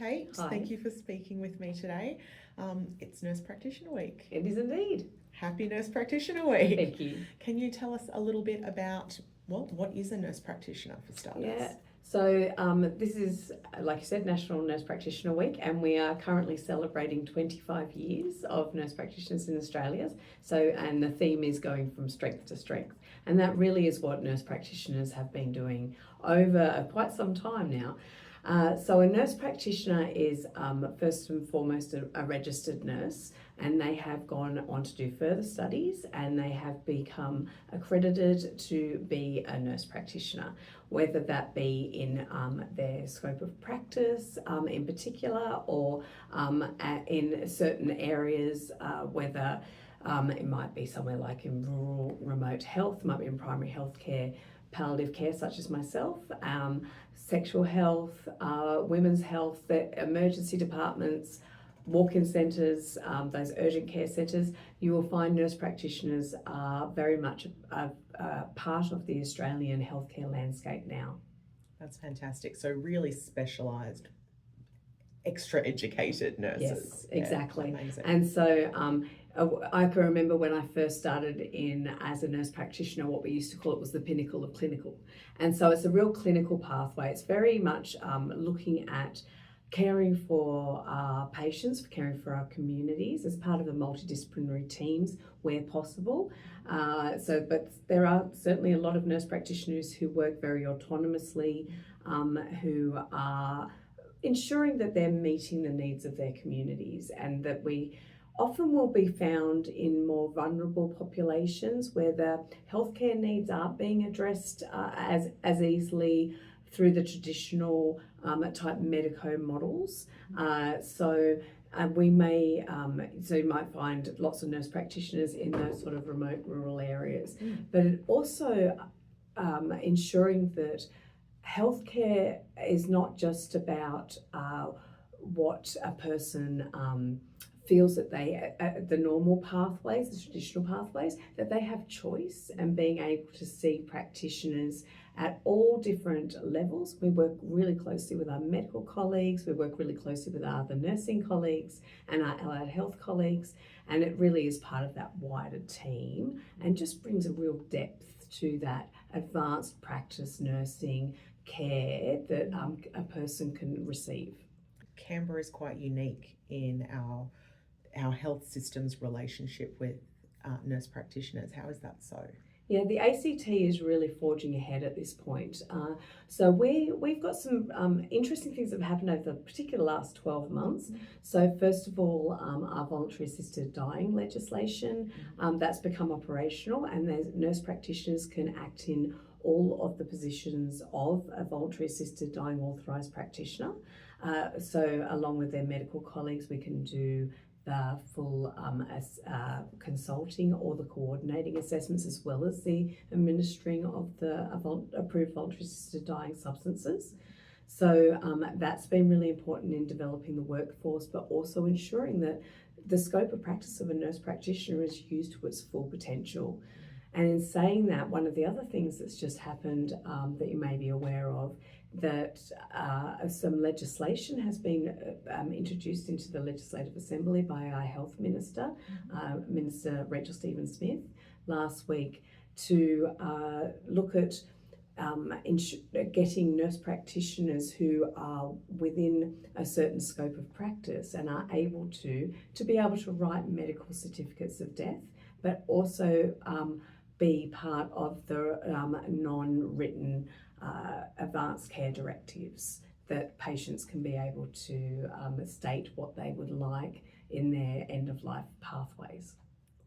Kate. Hi. Thank you for speaking with me today. It's Nurse Practitioner Week. It is indeed. Happy Nurse Practitioner Week. Thank you. Can you tell us a little bit about what is a nurse practitioner for starters? Yeah. So this is, like you said, National Nurse Practitioner Week, and we are currently celebrating 25 years of nurse practitioners in Australia. And the theme is going from strength to strength. And that really is what nurse practitioners have been doing over quite some time now. So a nurse practitioner is first and foremost a registered nurse, and they have gone on to do further studies and they have become accredited to be a nurse practitioner, whether that be in their scope of practice in particular, or in certain areas, whether it might be somewhere like in rural remote health, might be in primary health care, palliative care such as myself, sexual health, women's health, the emergency departments, walk-in centres, those urgent care centres. You will find nurse practitioners are very much a part of the Australian healthcare landscape now. That's fantastic. So really specialised, extra educated nurses. Yes, exactly. Yeah, amazing. And so I can remember when I first started in as a nurse practitioner, what we used to call it was the pinnacle of clinical. And so it's a real clinical pathway. It's very much looking at caring for our patients, caring for our communities as part of the multidisciplinary teams where possible. But there are certainly a lot of nurse practitioners who work very autonomously, who are ensuring that they're meeting the needs of their communities, and that we often will be found in more vulnerable populations where the healthcare needs aren't being addressed as easily through the traditional type medico models. So you might find lots of nurse practitioners in those sort of remote rural areas, but it also ensuring that healthcare is not just about what a person feels that they, the normal pathways, the traditional pathways, that they have choice, and being able to see practitioners at all different levels. We work really closely with our medical colleagues, we work really closely with our other nursing colleagues and our allied health colleagues, and it really is part of that wider team and just brings a real depth to that advanced practice nursing care that a person can receive. Canberra is quite unique in our health system's relationship with nurse practitioners. How is that so? Yeah, the ACT is really forging ahead at this point. So we've got some interesting things that have happened over the particular last 12 months. So first of all, our voluntary assisted dying legislation, that's become operational, and nurse practitioners can act in all of the positions of a voluntary assisted dying authorised practitioner. So along with their medical colleagues, we can do the full consulting or the coordinating assessments, as well as the administering of the approved voluntary assisted dying substances. So that's been really important in developing the workforce, but also ensuring that the scope of practice of a nurse practitioner is used to its full potential. And in saying that, one of the other things that's just happened that you may be aware of, that some legislation has been introduced into the Legislative Assembly by our Health Minister, Minister Rachel Stephen-Smith, last week, to look at getting nurse practitioners who are within a certain scope of practice and are able to be able to write medical certificates of death, but also be part of the non-written advanced care directives, that patients can be able to state what they would like in their end-of-life pathways.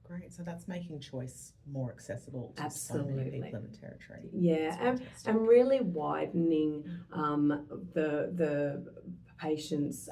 Great, so that's making choice more accessible to Absolutely. so many people in the territory. Yeah, and really widening the patient's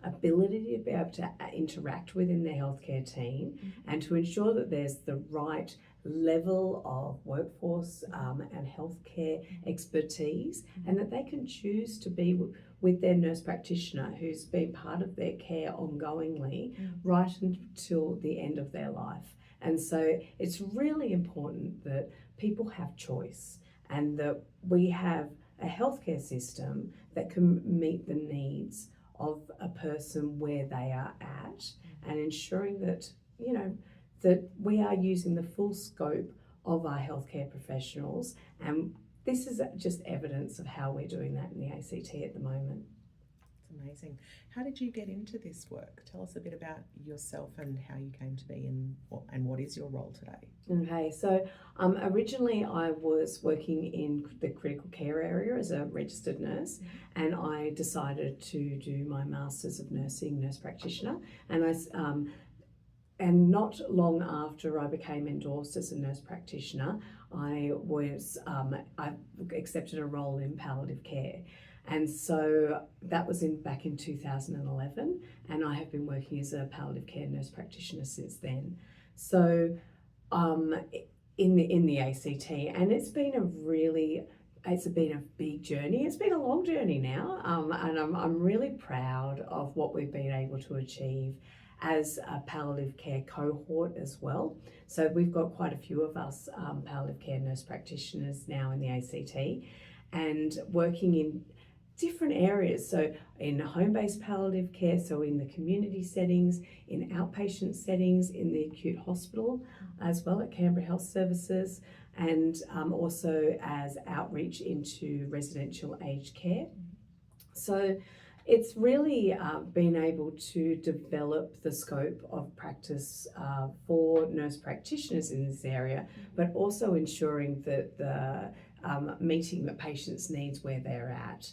ability to be able to interact within their healthcare team, and to ensure that there's the right level of workforce and healthcare expertise, and that they can choose to be with their nurse practitioner who's been part of their care ongoingly right until the end of their life. And so it's really important that people have choice, and that we have a healthcare system that can meet the needs of person where they are at and ensuring that, that we are using the full scope of our healthcare professionals. And this is just evidence of how we're doing that in the ACT at the moment. It's amazing. How did you get into this work? Tell us a bit about yourself and how you came to be and what is your role today? Okay, so originally I was working in the critical care area as a registered nurse, and I decided to do my Masters of Nursing, nurse practitioner, and not long after I became endorsed as a nurse practitioner, I accepted a role in palliative care. And so that was back in 2011, and I have been working as a palliative care nurse practitioner since then. So in the ACT, and it's been a big journey. It's been a long journey now, and I'm really proud of what we've been able to achieve as a palliative care cohort as well. So we've got quite a few of us palliative care nurse practitioners now in the ACT, and working in different areas. So in home-based palliative care, so in the community settings, in outpatient settings, in the acute hospital as well at Canberra Health Services, and also as outreach into residential aged care. So it's really been able to develop the scope of practice for nurse practitioners in this area, but also ensuring that the meeting the patient's needs where they're at.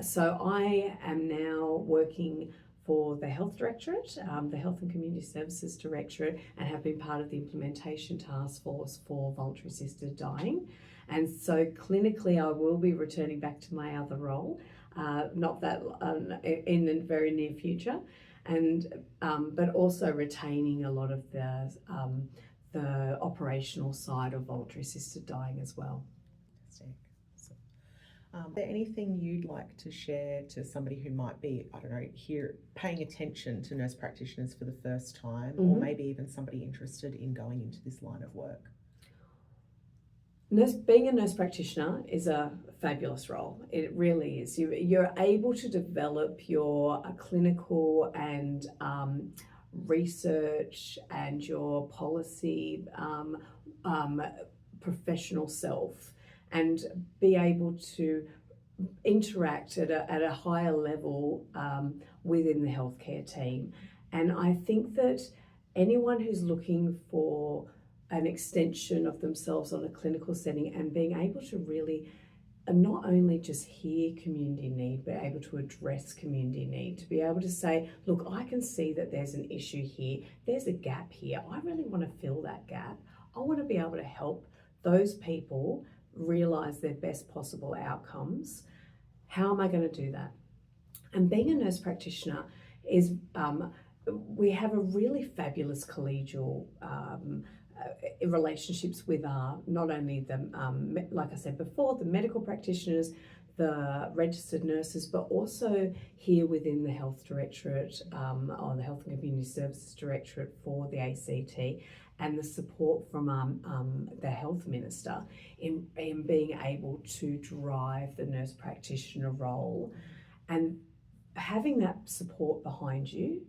So I am now working for the Health Directorate, the Health and Community Services Directorate, and have been part of the implementation task force for voluntary assisted dying. And so clinically, I will be returning back to my other role, not that in the very near future, and but also retaining a lot of the operational side of voluntary assisted dying as well. Fantastic. Is there anything you'd like to share to somebody who might be, paying attention to nurse practitioners for the first time, or maybe even somebody interested in going into this line of work? Being a nurse practitioner is a fabulous role. It really is. You're able to develop your clinical and research and your policy professional self, and be able to interact at a higher level within the healthcare team. And I think that anyone who's looking for an extension of themselves on a clinical setting and being able to really not only just hear community need, but able to address community need, to be able to say, look, I can see that there's an issue here, there's a gap here, I really want to fill that gap. I want to be able to help those people realize their best possible outcomes. How am I going to do that? And being a nurse practitioner is, we have a really fabulous collegial relationships with not only the, like I said before, the medical practitioners, the registered nurses, but also here within the Health Directorate, or the Health and Community Services Directorate for the ACT, and the support from the Health Minister in being able to drive the nurse practitioner role. And having that support behind you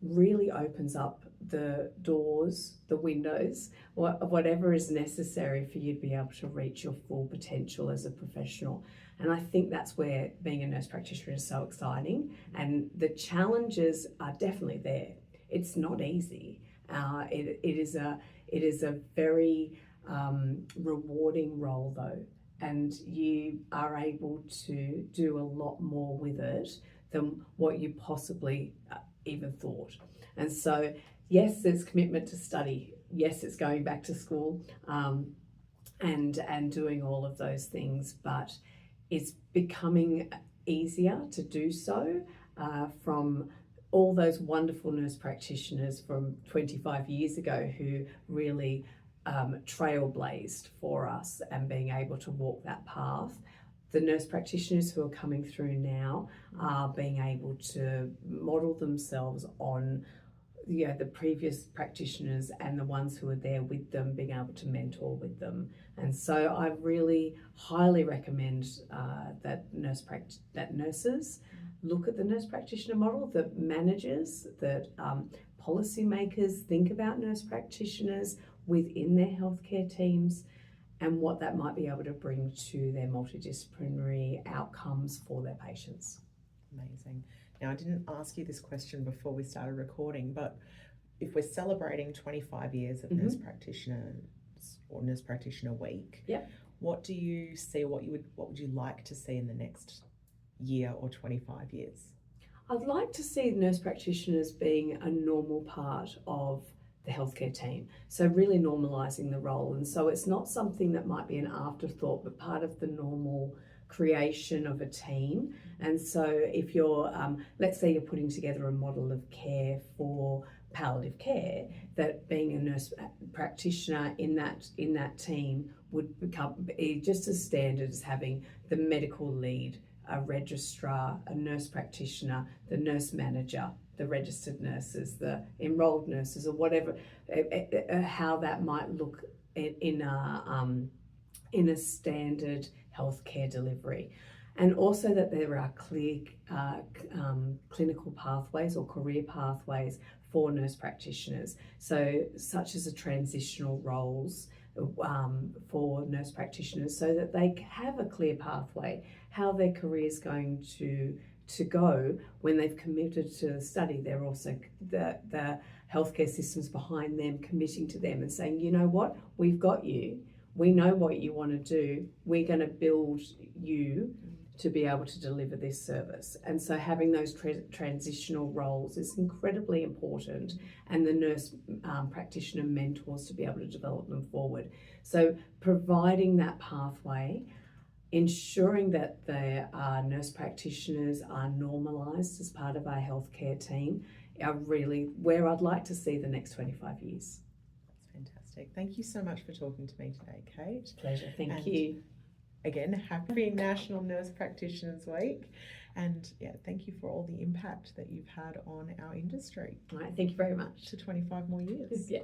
really opens up the doors, the windows, whatever is necessary for you to be able to reach your full potential as a professional. And I think that's where being a nurse practitioner is so exciting. And the challenges are definitely there. It's not easy. It is a very rewarding role though, and you are able to do a lot more with it than what you possibly even thought. And so yes, there's commitment to study. Yes, it's going back to school and doing all of those things, but it's becoming easier to do so from all those wonderful nurse practitioners from 25 years ago who really trailblazed for us and being able to walk that path. The nurse practitioners who are coming through now are being able to model themselves on the previous practitioners and the ones who are there with them, being able to mentor with them. And so I really highly recommend that nurses look at the nurse practitioner model, that managers, that policymakers think about nurse practitioners within their healthcare teams and what that might be able to bring to their multidisciplinary outcomes for their patients. Amazing. Now, I didn't ask you this question before we started recording, but if we're celebrating 25 years of nurse practitioners or Nurse Practitioner Week, what do you see, what would you like to see in the next year or 25 years? I'd like to see nurse practitioners being a normal part of the healthcare team. So really normalising the role. And so it's not something that might be an afterthought, but part of the normal creation of a team. And so if you're, let's say you're putting together a model of care for palliative care, that being a nurse practitioner in that team would become just as standard as having the medical lead, a registrar, a nurse practitioner, the nurse manager, the registered nurses, the enrolled nurses, or whatever, how that might look in a standard healthcare delivery. And also that there are clear clinical pathways or career pathways for nurse practitioners, so such as a transitional roles for nurse practitioners, so that they have a clear pathway, how their career is going to go when they've committed to the study. They're also the healthcare systems behind them committing to them and saying, you know what, we've got you, we know what you want to do, we're going to build you to be able to deliver this service. And so having those transitional roles is incredibly important, and the nurse practitioner mentors to be able to develop them forward. So providing that pathway, ensuring that the nurse practitioners are normalised as part of our healthcare team are really where I'd like to see the next 25 years. That's fantastic. Thank you so much for talking to me today, Kate. Pleasure. Thank you. Again, happy National Nurse Practitioners Week. And thank you for all the impact that you've had on our industry. All right, thank you very much. To 25 more years. Yeah.